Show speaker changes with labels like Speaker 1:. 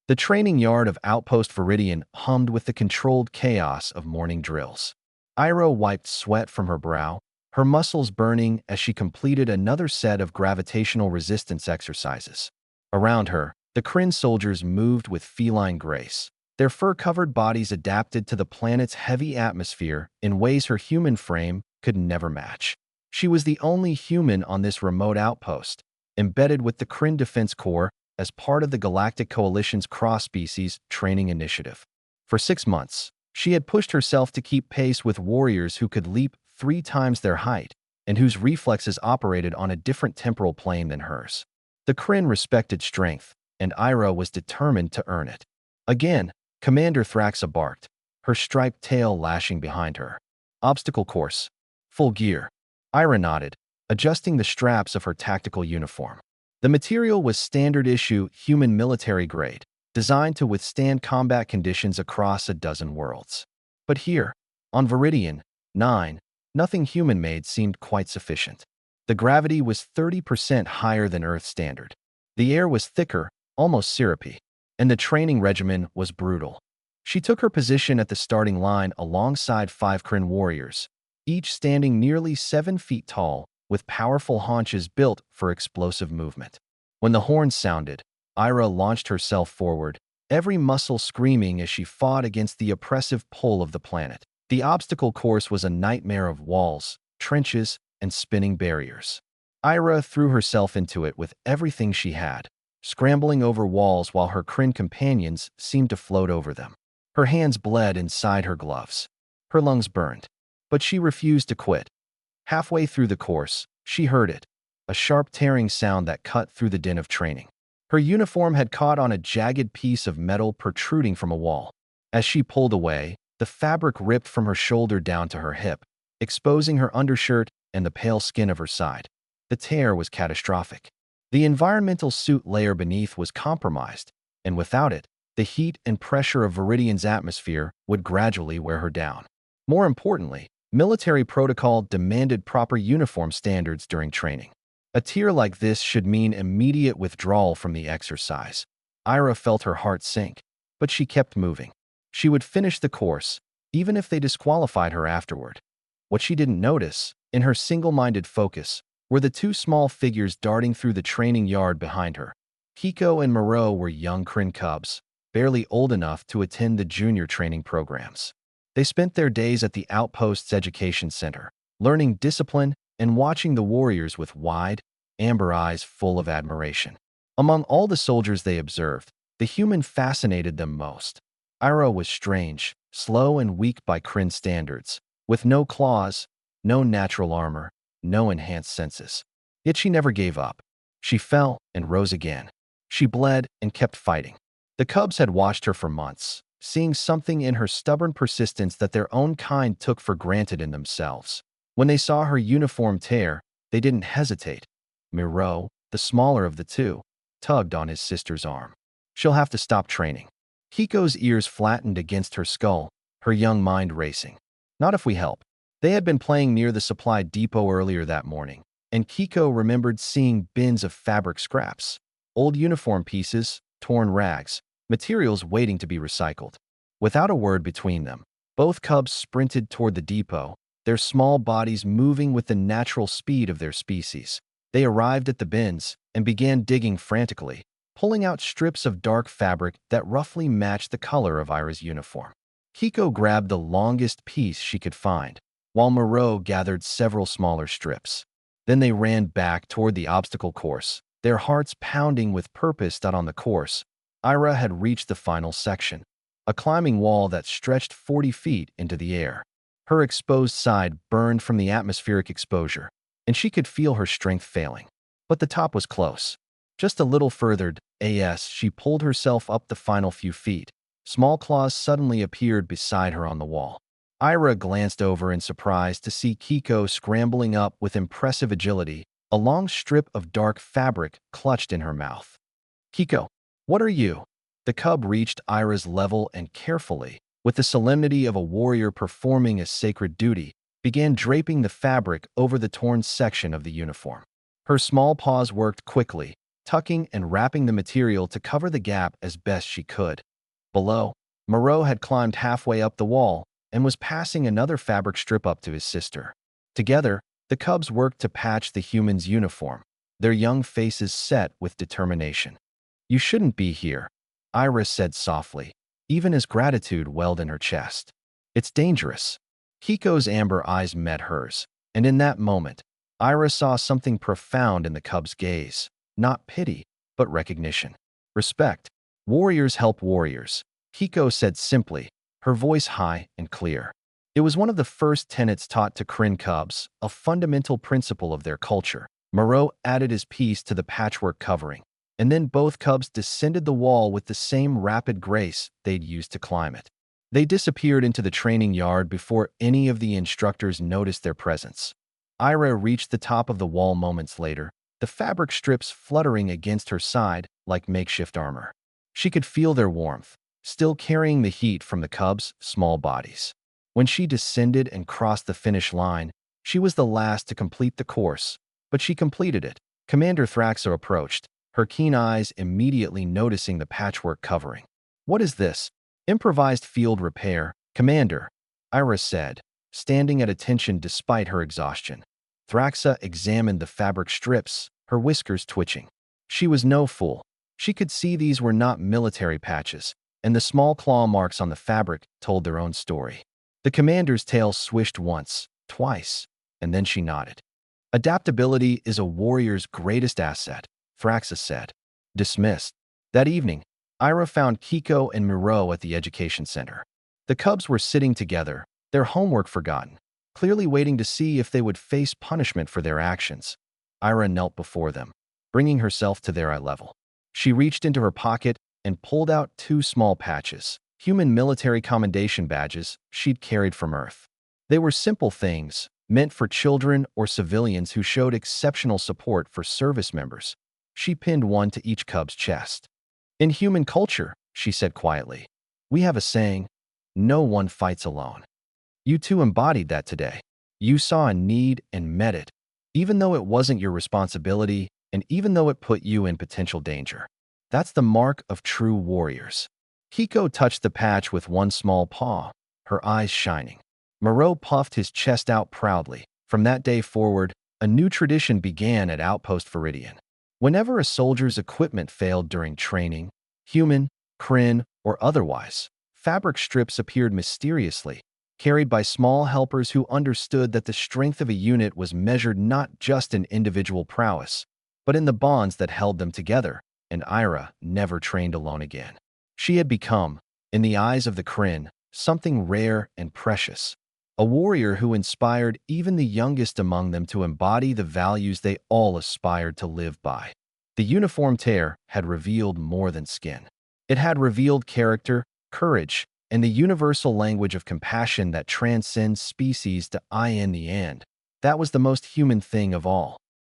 Speaker 1: The training yard of Outpost Viridian hummed with the controlled chaos of morning drills. Ira wiped sweat from her brow, her muscles burning as she completed another set of gravitational resistance exercises. Around her, the Kryn soldiers moved with feline grace. Their fur-covered bodies adapted to the planet's heavy atmosphere in ways her human frame could never match. She was the only human on this remote outpost, embedded with the Kryn Defense Corps as part of the Galactic Coalition's cross-species training initiative. For 6 months, she had pushed herself to keep pace with warriors who could leap 3 times their height and whose reflexes operated on a different temporal plane than hers. The Kryn respected strength, and Ira was determined to earn it. Again, Commander Thraxa barked, her striped tail lashing behind her. Obstacle course. Full gear. Ira nodded, adjusting the straps of her tactical uniform. The material was standard-issue human military grade, designed to withstand combat conditions across a dozen worlds. But here, on Viridian 9, nothing human-made seemed quite sufficient. The gravity was 30% higher than Earth standard. The air was thicker, almost syrupy, and the training regimen was brutal. She took her position at the starting line alongside 5 Kryn warriors, each standing nearly 7 feet tall, with powerful haunches built for explosive movement. When the horns sounded, Ira launched herself forward, every muscle screaming as she fought against the oppressive pull of the planet. The obstacle course was a nightmare of walls, trenches, and spinning barriers. Ira threw herself into it with everything she had, scrambling over walls while her Kryn companions seemed to float over them. Her hands bled inside her gloves. Her lungs burned. But she refused to quit. Halfway through the course, she heard it, a sharp tearing sound that cut through the din of training. Her uniform had caught on a jagged piece of metal protruding from a wall. As she pulled away, the fabric ripped from her shoulder down to her hip, exposing her undershirt and the pale skin of her side. The tear was catastrophic. The environmental suit layer beneath was compromised, and without it, the heat and pressure of Viridian's atmosphere would gradually wear her down. More importantly, military protocol demanded proper uniform standards during training. A tear like this should mean immediate withdrawal from the exercise. Ira felt her heart sink, but she kept moving. She would finish the course, even if they disqualified her afterward. What she didn't notice, in her single-minded focus, were the 2 small figures darting through the training yard behind her. Kiko and Moreau were young Kryn cubs, barely old enough to attend the junior training programs. They spent their days at the Outpost's Education Center, learning discipline and watching the warriors with wide, amber eyes full of admiration. Among all the soldiers they observed, the human fascinated them most. Ira was strange, slow and weak by Kryn standards, with no claws, no natural armor, no enhanced senses. Yet she never gave up. She fell and rose again. She bled and kept fighting. The cubs had watched her for months, seeing something in her stubborn persistence that their own kind took for granted in themselves. When they saw her uniform tear, they didn't hesitate. Moreau, the smaller of the 2, tugged on his sister's arm. She'll have to stop training. Kiko's ears flattened against her skull, her young mind racing. Not if we help. They had been playing near the supply depot earlier that morning, and Kiko remembered seeing bins of fabric scraps, old uniform pieces, torn rags, materials waiting to be recycled. Without a word between them, both cubs sprinted toward the depot, their small bodies moving with the natural speed of their species. They arrived at the bins and began digging frantically, pulling out strips of dark fabric that roughly matched the color of Ira's uniform. Kiko grabbed the longest piece she could find, while Moreau gathered several smaller strips. Then they ran back toward the obstacle course, their hearts pounding with purpose that on the course, Ira had reached the final section, a climbing wall that stretched 40 feet into the air. Her exposed side burned from the atmospheric exposure, and she could feel her strength failing. But the top was close. Just a little further, she pulled herself up the final few feet. Small claws suddenly appeared beside her on the wall. Ira glanced over in surprise to see Kiko scrambling up with impressive agility, a long strip of dark fabric clutched in her mouth. "Kiko, what are you?" The cub reached Ira's level and carefully, with the solemnity of a warrior performing a sacred duty, began draping the fabric over the torn section of the uniform. Her small paws worked quickly, tucking and wrapping the material to cover the gap as best she could. Below, Moreau had climbed halfway up the wall and was passing another fabric strip up to his sister. Together, the cubs worked to patch the human's uniform, their young faces set with determination. "You shouldn't be here," Ira said softly, even as gratitude welled in her chest. "It's dangerous." Hiko's amber eyes met hers, and in that moment, Ira saw something profound in the cub's gaze. Not pity, but recognition. Respect. "Warriors help warriors," Hiko said simply, her voice high and clear. It was one of the first tenets taught to Kryn cubs, a fundamental principle of their culture. Moreau added his piece to the patchwork covering, and then both cubs descended the wall with the same rapid grace they'd used to climb it. They disappeared into the training yard before any of the instructors noticed their presence. Ira reached the top of the wall moments later, the fabric strips fluttering against her side like makeshift armor. She could feel their warmth, still carrying the heat from the cubs' small bodies. When she descended and crossed the finish line, she was the last to complete the course, but she completed it. Commander Thraxa approached, her keen eyes immediately noticing the patchwork covering. "What is this?" "Improvised field repair, Commander," Ira said, standing at attention despite her exhaustion. Thraxa examined the fabric strips, her whiskers twitching. She was no fool. She could see these were not military patches, and the small claw marks on the fabric told their own story. The commander's tail swished once, twice, and then she nodded. "Adaptability is a warrior's greatest asset," Thraxa said. Dismissed. That evening, Ira found Kiko and Moreau at the education center. The cubs were sitting together, their homework forgotten, clearly waiting to see if they would face punishment for their actions. Ira knelt before them, bringing herself to their eye level. She reached into her pocket and pulled out two small patches, human military commendation badges she'd carried from Earth. They were simple things, meant for children or civilians who showed exceptional support for service members. She pinned one to each cub's chest. "In human culture," she said quietly, "we have a saying, no one fights alone. You two embodied that today. You saw a need and met it, even though it wasn't your responsibility and even though it put you in potential danger. That's the mark of true warriors." Hiko touched the patch with one small paw, her eyes shining. Moreau puffed his chest out proudly. From that day forward, a new tradition began at Outpost Viridian. Whenever a soldier's equipment failed during training, human, Kryn, or otherwise, fabric strips appeared mysteriously, carried by small helpers who understood that the strength of a unit was measured not just in individual prowess, but in the bonds that held them together, and Ira never trained alone again. She had become, in the eyes of the Kryn, something rare and precious, a warrior who inspired even the youngest among them to embody the values they all aspired to live by. The uniform tear had revealed more than skin. It had revealed character, courage, and the universal language of compassion that transcends species to in the end. That was the most human thing of all.